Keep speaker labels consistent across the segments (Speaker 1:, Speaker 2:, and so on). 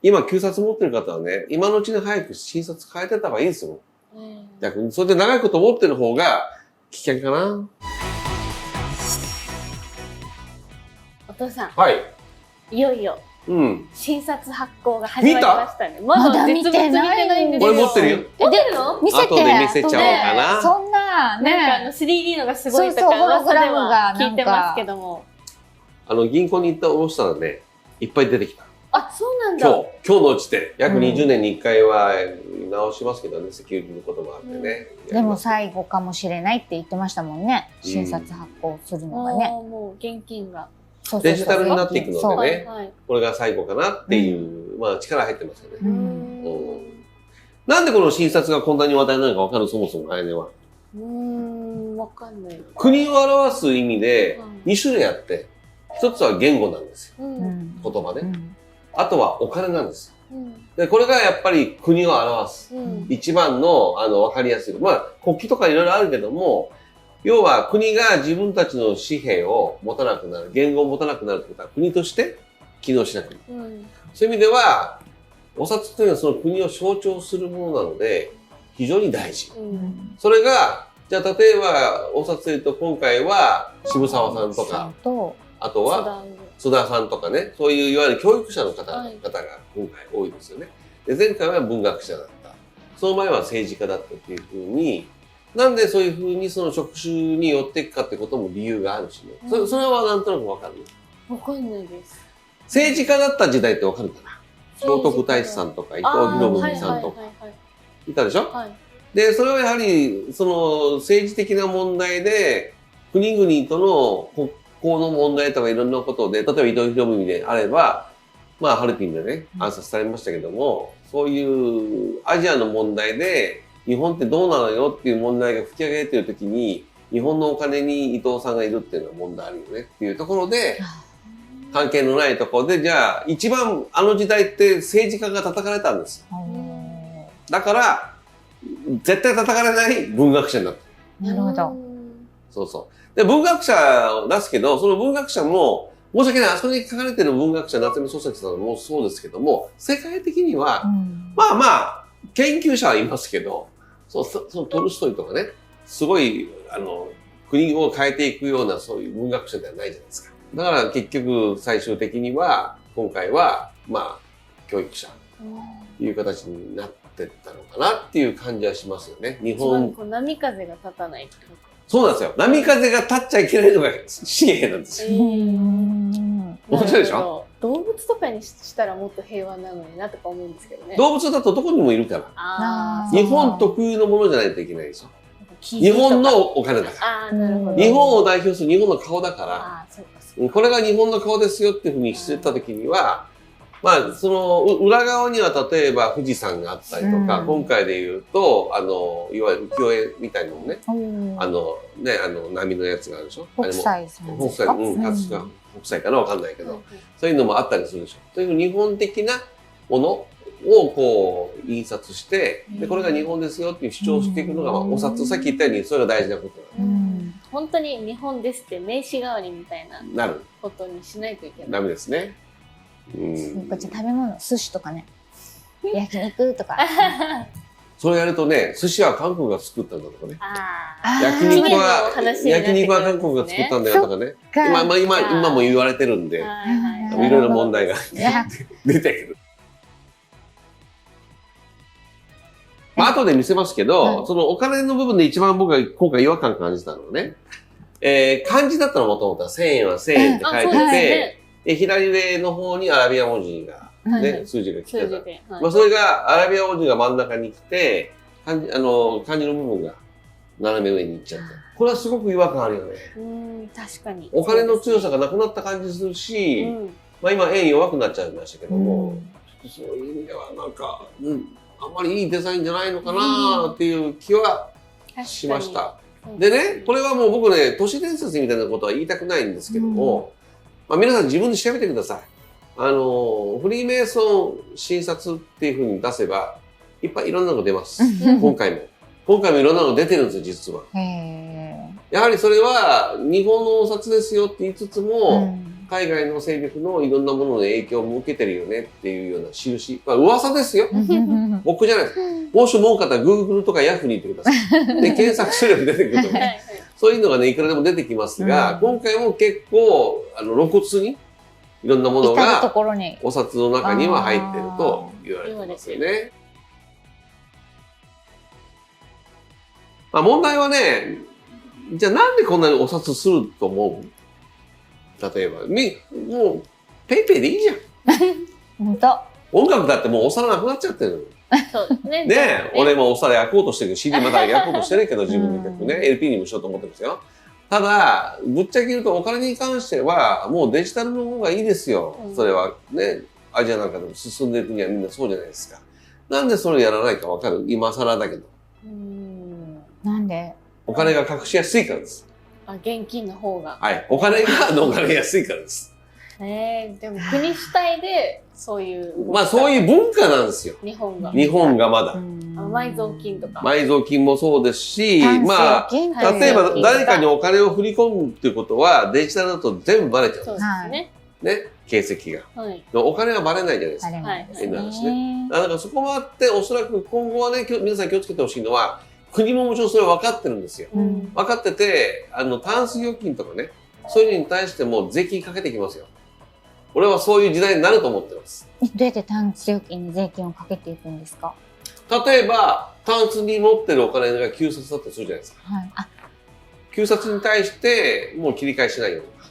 Speaker 1: 今、旧札持ってる方はね、今のうちに早く新札変えてた方がいいですよ。逆に。それで長いこと持ってる方が危険かな。
Speaker 2: お父さん。
Speaker 1: はい。
Speaker 2: いよいよ。
Speaker 1: うん。
Speaker 2: 新札発行が始まりましたね。まだ実物見てないんですよ。
Speaker 1: これ持ってるよ。
Speaker 2: 持ってるの？
Speaker 3: 見せて。
Speaker 1: 後で見せちゃおうかな。
Speaker 3: そんな、ね。
Speaker 2: なんか3D のがすごいとか噂では聞いてますけども。
Speaker 1: 銀行に行ったおろしたらね、いっぱい出てきた。
Speaker 2: あ、そうなんだ。
Speaker 1: 今日のうちで、約20年に1回は直しますけどね、セキュリティのこともあってね。
Speaker 3: でも最後かもしれないって言ってましたもんね。新札発行するのがね。
Speaker 2: もう現金が。
Speaker 1: デジタルになっていくのでね、これが最後かなっていう、まあ力入ってますよね。なんでこの新札がこんなに話題なのか分かる？そもそも来年は。
Speaker 2: わかんない。
Speaker 1: 国を表す意味で2種類あって、一つは言語なんですよ。言葉ね。あとはお金なんですよ。で、これがやっぱり国を表す。一番の、わかりやすい。まあ、国旗とかいろいろあるけども、要は国が自分たちの紙幣を持たなくなる、言語を持たなくなるってことは国として機能しなくなる。そういう意味では、お札というのはその国を象徴するものなので、非常に大事。それが、じゃあ例えば、お札で言うと今回は渋沢さんとか、あとは津田さんとかね、そういういわゆる教育者の方が今回多いですよね。で、前回は文学者だった。その前は政治家だったっていうふうに、なんでそういうふうにその職種に寄っていくかってことも理由があるしね。それはなんとなくわかる？
Speaker 2: わかんないです。
Speaker 1: 政治家だった時代ってわかるかな？聖徳太子さんとか伊藤博文さんとか。いたでしょ？で、それはやはり、その政治的な問題で、国々との国交の問題とかいろんなことで、例えば伊藤博文であれば、まあ、ハルピンでね、暗殺されましたけども、そういうアジアの問題で、日本ってどうなのよっていう問題が吹き上げてるときに、日本のお金に伊藤さんがいるっていうのは問題あるよねっていうところで、関係のないところで、じゃあ、一番あの時代って政治家が叩かれたんです。だから、絶対叩かれない文学者になった。
Speaker 3: なるほど。
Speaker 1: そうそう。で、文学者を出すけど、その文学者も、申し訳ない、あそこに書かれてる文学者、夏目漱石さんもそうですけども、世界的には、まあまあ、研究者はいますけど、そのトルストイとかね、すごい、国を変えていくようなそういう文学者ではないじゃないですか。だから結局、最終的には、今回は、まあ、教育者、という形になってったのかなっていう感じはしますよね。日本。
Speaker 2: 波風が立たないってこと。
Speaker 1: そうなんですよ。波風が立っちゃいけないのが紙幣なんですよ。面白いでしょ？
Speaker 2: 動物とかにしたらもっと平和なのになとか思うんですけどね。
Speaker 1: 動物だとどこにもいるから。日本特有のものじゃないといけないでしょ。日本のお金だから。日本を代表する日本の顔だから。これが日本の顔ですよっていうふうにしてた時には、まあ、その裏側には例えば富士山があったりとか、今回で言うと、いわゆる浮世絵みたいなのね、波のやつがあるでしょ？
Speaker 3: 北斎さんですか？
Speaker 1: 北斎かな？わかんないけど、そういうのもあったりするでしょ。そういう日本的なものをこう印刷して、で、これが日本ですよっていう主張していくのが、まあ、お札、さっき言ったようにそれが大事なことなの。
Speaker 2: 本当に日本ですって名刺代わりみたいなことにしないといけない。
Speaker 1: ダメですね。
Speaker 3: こっち食べ物、寿司とかね、焼肉とか。
Speaker 1: それやるとね、寿司は韓国が作ったんだとかね。焼肉は韓国が作ったんだよとかね。今も言われてるんで、いろいろ問題が出てくる。まあ、後で見せますけど、そのお金の部分で一番僕が今回違和感感じたのはね、漢字だったのもともとは1000円は1000円って書いてて、左上の方にアラビア文字が、ね、数字が来てた。まあそれがアラビア文字が真ん中に来て、漢字の部分が斜め上に行っちゃった。これはすごく違和感あるよね。
Speaker 2: 確かに。
Speaker 1: お金の強さがなくなった感じするし、まあ今円弱くなっちゃいましたけども、そういう意味ではなんか、あんまりいいデザインじゃないのかなっていう気はしました。でね、これはもう僕ね、都市伝説みたいなことは言いたくないんですけども、まあ皆さん自分で調べてください。フリーメイソン新札っていう風に出せば、いっぱいいろんなの出ます。今回もいろんなの出てるんですよ、実は。やはりそれは日本のお札ですよって言いつつも、海外の勢力のいろんなものの影響も受けてるよねっていうような印。まあ噂ですよ。僕じゃないです。もしも多かったら Google とか Yahoo に行ってください。で、検索すれば出てくると思う。そういうのがね、いくらでも出てきますが、今回も結構、露骨にいろんなものがお札の中には入ってると言われてますよね。まあ問題はね、じゃあなんでこんなにお札すると思う？例えば、もう、ペイペイでいいじゃん。
Speaker 3: 本当。
Speaker 1: 音楽だってもうお皿なくなっちゃってる。
Speaker 2: そうですね。
Speaker 1: ねえ、俺もお皿焼こうとしてるけど、CD また焼こうとしてるけど、自分で結構ね、LP にもしようと思ってますよ。ただ、ぶっちゃけ言うとお金に関しては、もうデジタルの方がいいですよ。それはね、アジアなんかでも進んでる国はみんなそうじゃないですか。なんでそれをやらないかわかる？今更だけど。
Speaker 3: なんで？
Speaker 1: お金が隠しやすいからです。
Speaker 2: 現金の方が。
Speaker 1: はい。お金が逃れやすいからです。
Speaker 2: でも国主体でそういう。
Speaker 1: まあそういう文化なんですよ。
Speaker 2: 日本が
Speaker 1: まだ。
Speaker 2: 埋蔵金とか。
Speaker 1: 埋蔵金もそうですし、まあ、例えば誰かにお金を振り込むっていうことはデジタルだと全部バレちゃうんです。
Speaker 2: そうですね。
Speaker 1: ね、形跡が。お金はバレないじゃないですか。変な話ね。だからそこもあって、おそらく今後はね、皆さん気をつけてほしいのは、国ももちろんそれ分かってるんですよ。分かってて、タンス預金とかね、そういうのに対しても税金かけてきますよ。俺はそういう時代になると思ってます。
Speaker 3: どうやってタンス預金に税金をかけていくんですか？
Speaker 1: 例えば、タンスに持ってるお金が旧札だったりするじゃないですか。旧札に対してもう切り替えしないよとか。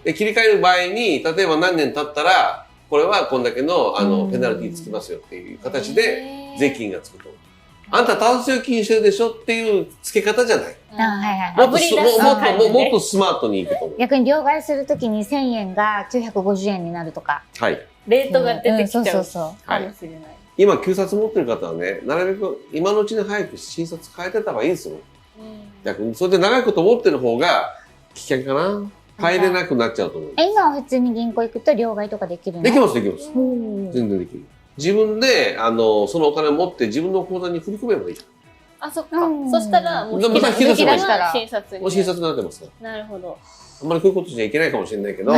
Speaker 1: で、切り替える場合に、例えば何年経ったら、これはこんだけのペナルティつきますよっていう形で税金がつくと。あんたタンス預金してるでしょっていう付け方じゃない。もっとスマートにいくと思う。
Speaker 3: 逆に両替するときに1000円が950円になるとか。
Speaker 1: はい。
Speaker 2: レートが出てきちゃうかもしれない。
Speaker 1: 今、旧札持ってる方はね、なるべく今のうちに早く新札変えてた方がいいですよ。逆に。それで長いこと持ってる方が危険かな。変えれなくなっちゃうと思う。
Speaker 3: 今は普通に銀行行くと両替とかできるの？
Speaker 1: できます、できます。全然できる。自分で、そのお金を持って自分の口座に振り込めばいい。
Speaker 2: あ、そっか。そしたら、もう引き出したら新札に。
Speaker 1: もう新札になってますから。
Speaker 2: なるほど。
Speaker 1: あんまりこういうことしちゃいけないかもしれないけど、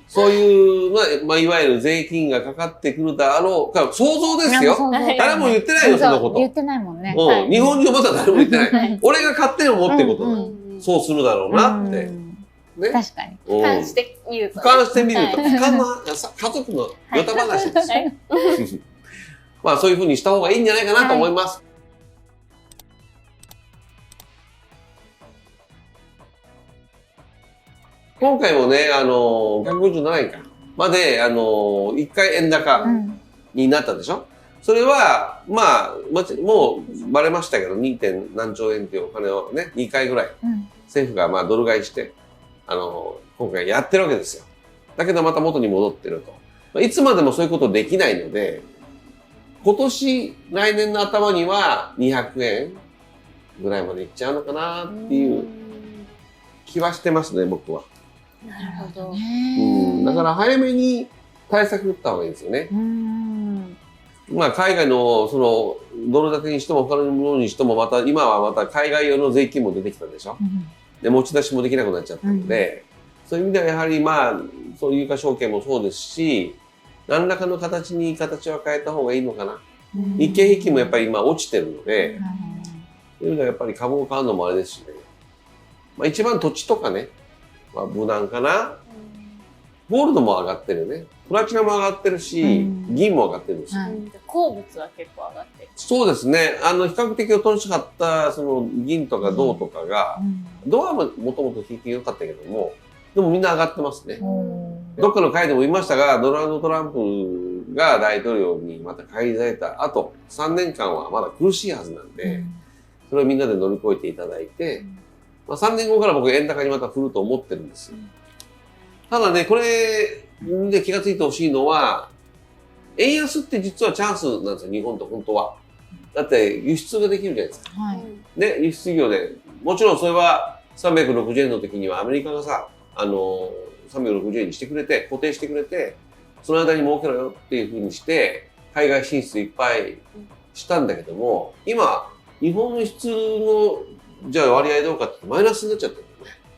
Speaker 1: そういう、まあ、いわゆる税金がかかってくるだろうか、想像ですよ。誰も言ってないよ、そんなこと。
Speaker 3: 言ってないもんね。
Speaker 1: 日本人はまだ誰も言ってない。俺が勝手に思ってることだ。そうするだろうなって。
Speaker 3: 確かに。
Speaker 2: 俯瞰してみると。
Speaker 1: 俯瞰してみると。俯瞰の家族のヨタ話です。まあそういうふうにした方がいいんじゃないかなと思います。今回もね、157円かまで、一回円高になったでしょ。それは、まあ、もうバレましたけど、2. 何兆円っていうお金をね、2回ぐらい、政府がまあドル買いして、今回やってるわけですよ。だけどまた元に戻ってると。いつまでもそういうことできないので、来年の頭には200円ぐらいまでいっちゃうのかなっていう気はしてますね、僕は。
Speaker 2: なるほど。
Speaker 1: だから早めに対策打った方がいいですよね。まあ海外のそのドル建てにしても他のものにしても今はまた海外用の税金も出てきたでしょ。で、持ち出しもできなくなっちゃったので、そういう意味ではやはりまあ、そういう有価証券もそうですし、何らかの形に形を変えた方がいいのかな。日経平均もやっぱり今落ちてるので、そういう意味ではやっぱり株を買うのもあれですしね。まあ一番土地とかね、まあ無難かな。ゴールドも上がってるね。プラチナも上がってるし、銀も上がってるんですよ。
Speaker 2: 鉱物は結構上がってる。
Speaker 1: そうですね。比較的おとなしかった、その銀とか銅とかが、銅はもともと景気良かったけども、でもみんな上がってますね。どっかの回でも言いましたが、ドナルド・トランプが大統領にまた返り咲いた後、3年間はまだ苦しいはずなんで、それをみんなで乗り越えていただいて、まあ、3年後から僕円高にまた振ると思ってるんですよ。ただね、これで気がついてほしいのは、円安って実はチャンスなんですよ、日本と本当は。だって輸出ができるじゃないですか。ね、輸出業で。もちろんそれは360円の時にはアメリカがさ、360円にしてくれて、固定してくれて、その間に儲けろよっていうふうにして、海外進出いっぱいしたんだけども、今、日本の輸出の、じゃあ割合どうかってマイナスになっちゃって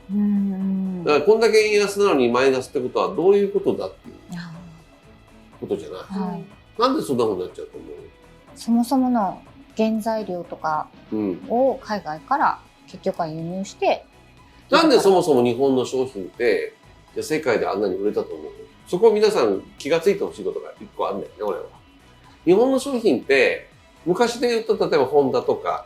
Speaker 1: るんだよね。だからこんだけ円安なのにマイナスってことはどういうことだっていうことじゃない。
Speaker 3: はい、
Speaker 1: なんでそんなことになっちゃうと思う？
Speaker 3: そもそもの原材料とかを海外から結局は輸入して、
Speaker 1: なんでそもそも日本の商品って世界であんなに売れたと思う？そこを皆さん気がついてほしいことが一個あるんだよね、俺は。日本の商品って昔で言うと例えばホンダとか、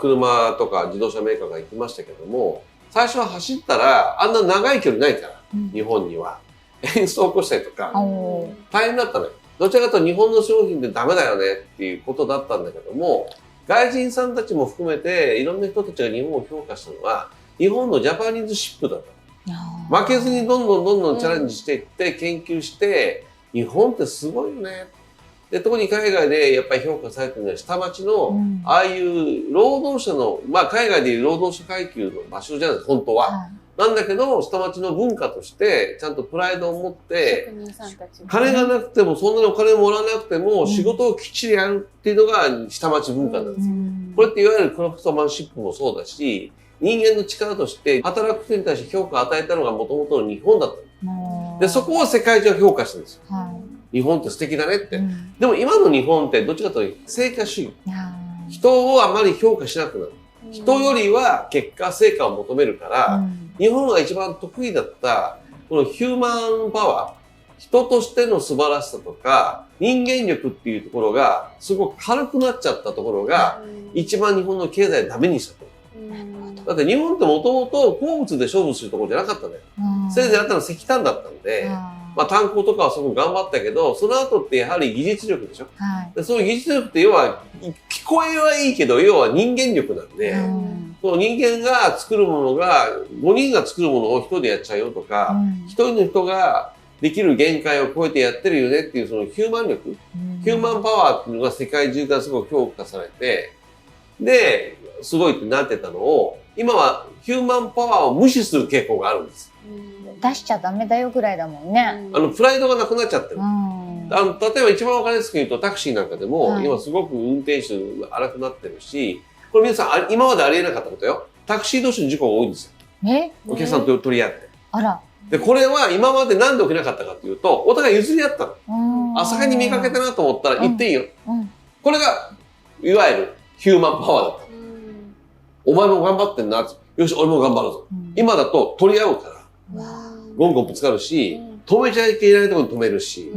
Speaker 1: 車とか自動車メーカーが行きましたけども、最初は走ったらあんな長い距離ないから、日本には演奏起こしたりとか大変だったのよ。どちらかというと日本の商品ってダメだよねっていうことだったんだけども、外人さんたちも含めていろんな人たちが日本を評価したのは日本のジャパニーズシップだった。負けずにどんどんチャレンジしていって研究して、日本ってすごいよね。で、特に海外でやっぱり評価されてるのは下町の、ああいう労働者の、まあ海外でいう労働者階級の場所じゃないですか、本当は。なんだけど、下町の文化として、ちゃんとプライドを持って、金がなくても、そんなにお金もらわなくても、仕事をきっちりやるっていうのが下町文化なんですよ。これっていわゆるクラフトマンシップもそうだし、人間の力として働く人に対して評価を与えたのがもともとの日本だった。で、そこを世界中が評価してるんですよ。日本って素敵だねって。でも今の日本ってどっちかというと成果主義。人をあまり評価しなくなる。人よりは結果、成果を求めるから、日本が一番得意だったこのヒューマンパワー、人としての素晴らしさとか人間力っていうところがすごく軽くなっちゃったところが一番日本の経済をダメにしたと。だって日本ってもともと鉱物で勝負するところじゃなかったんだよ。せいぜいあったのは石炭だったんで、まあ炭鉱とかはすごく頑張ったけど、その後ってやはり技術力でしょ。でその技術力って要は聞こえはいいけど要は人間力なんで、その人間が作るものが5人が作るものを1人でやっちゃうよとか、1人の人ができる限界を超えてやってるよねっていうそのヒューマン力、ヒューマンパワーっていうのが世界中からすごく評価されて、で、すごいってなってたのを、今はヒューマンパワーを無視する傾向があるんです。
Speaker 3: 出しちゃダメだよぐらいだもんね。
Speaker 1: プライドがなくなっちゃってる。例えば一番わかりやすく言うとタクシーなんかでも、今すごく運転手が荒くなってるし、これ皆さん今までありえなかったことよ。タクシー同士の事故が多いんですよ。お客さんと取り合って。
Speaker 3: あら。
Speaker 1: で、これは今までなんで起きなかったかっていうと、お互い譲り合ったの。あ、盛んに見かけたなと思ったら言っていいよ。これが、いわゆるヒューマンパワーだった。お前も頑張ってんな。よし、俺も頑張るぞ。今だと取り合うから、ゴンゴンぶつかるし、止めちゃいけないところに止めるし。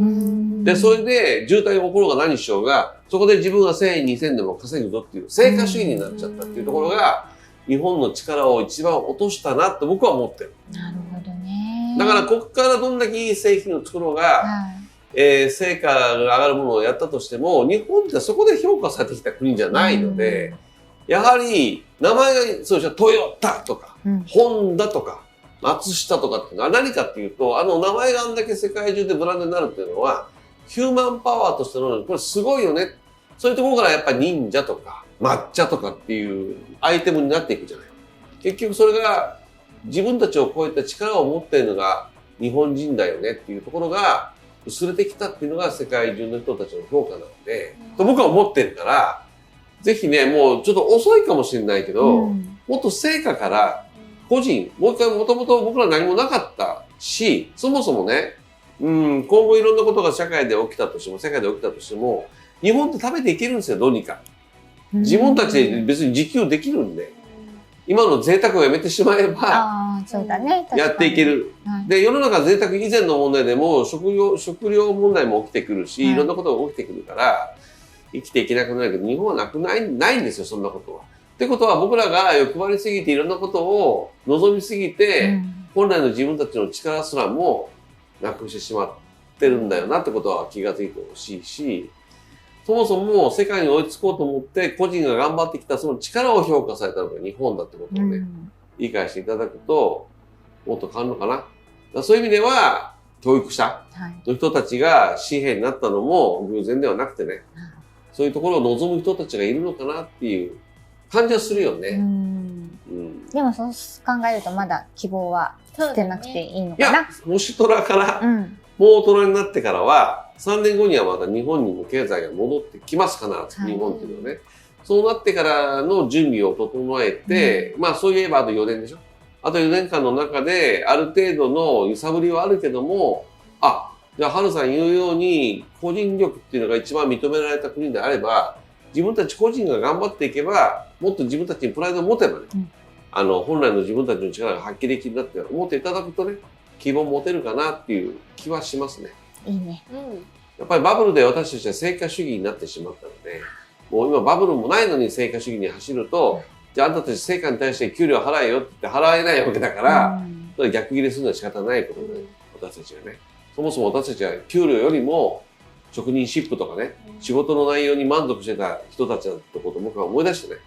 Speaker 1: で、それで渋滞が起ころうが何しようが、そこで自分が1000円、2000円でも稼ぐぞっていう成果主義になっちゃったっていうところが、日本の力を一番落としたなって僕は思ってる。
Speaker 3: なるほどね。
Speaker 1: だからここからどんだけいい製品を作ろうが、成果が上がるものをやったとしても、日本ってそこで評価されてきた国じゃないので、やはり名前がそうでしょ、トヨタとか、ホンダとか、松下とかっていうのは何かっていうと、名前があんだけ世界中でブランドになるっていうのは、ヒューマンパワーとしての、これすごいよね。そういうところからやっぱり忍者とか、抹茶とかっていうアイテムになっていくじゃない。結局それが自分たちを超えた力を持っているのが日本人だよねっていうところが薄れてきたっていうのが世界中の人たちの評価なので、と僕は思ってるから、ぜひね、もうちょっと遅いかもしれないけど、もっと成果から個人、もう一回もともと僕ら何もなかったし、そもそもね、今後いろんなことが社会で起きたとしても、世界で起きたとしても、日本って食べていけるんですよ、どうにか。自分たちで別に自給できるんで、今の贅沢をやめてしまえば、やっていける。で、世の中贅沢以前の問題でも食料問題も起きてくるし、いろんなことが起きてくるから、生きていけなくなるけど、日本はないんですよ、そんなことは。ってことは僕らが欲張りすぎていろんなことを望みすぎて、本来の自分たちの力すらもなくしてしまってるんだよなってことは気がついてほしいし、そもそも世界に追いつこうと思って個人が頑張ってきたその力を評価されたのが日本だってことをね、理解していただくともっと変わるのかな。そういう意味では教育者の人たちが紙幣になったのも偶然ではなくてね、そういうところを望む人たちがいるのかなっていう感じはするよね。
Speaker 3: でもそう考えるとまだ希望は捨てなくていいのかな。いや、
Speaker 1: 星虎から、もう大人になってからは3年後にはまた日本にも経済が戻ってきます必ず、日本っていうのはね。そうなってからの準備を整えて、まあそういえばあと4年でしょ。あと4年間の中で、ある程度の揺さぶりはあるけども、じゃあ、春さん言うように、個人力っていうのが一番認められた国であれば、自分たち個人が頑張っていけば、もっと自分たちにプライドを持てばね、本来の自分たちの力が発揮できるんだって思っていただくとね、希望を持てるかなっていう気はしますね。
Speaker 3: いいね。
Speaker 1: やっぱりバブルで私たちは成果主義になってしまったので、もう今バブルもないのに成果主義に走ると、じゃああんたたち成果に対して給料払えよって言って払えないわけだから、それ逆切れするのは仕方ないことで、私たちがね。そもそも私たちは給料よりも職人シップとかね、仕事の内容に満足してた人たちだってことを僕は思い出してね、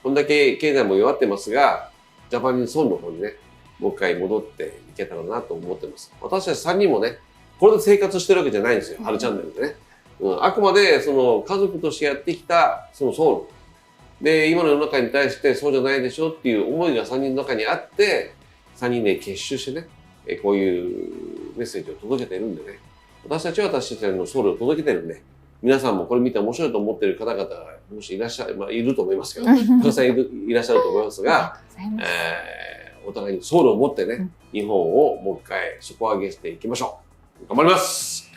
Speaker 1: こんだけ経済も弱ってますが、ジャパニーズソウルの方にね、もう一回戻っていけたらなと思ってます。私たち3人もね、これで生活してるわけじゃないんですよ。春チャンネルでね。あくまでその家族としてやってきたそのソウル。で、今の世の中に対してそうじゃないでしょっていう思いが3人の中にあって、3人で結集してね、こういうメッセージを届けているんでね。私たちは私たちのソウルを届けてるんで、皆さんもこれ見て面白いと思っている方々がもしいらっしゃる、いると思いますけど、たくさんいらっしゃると思いますが、お互いにソウルを持ってね、日本をもう一回底上げしていきましょう。頑張ります。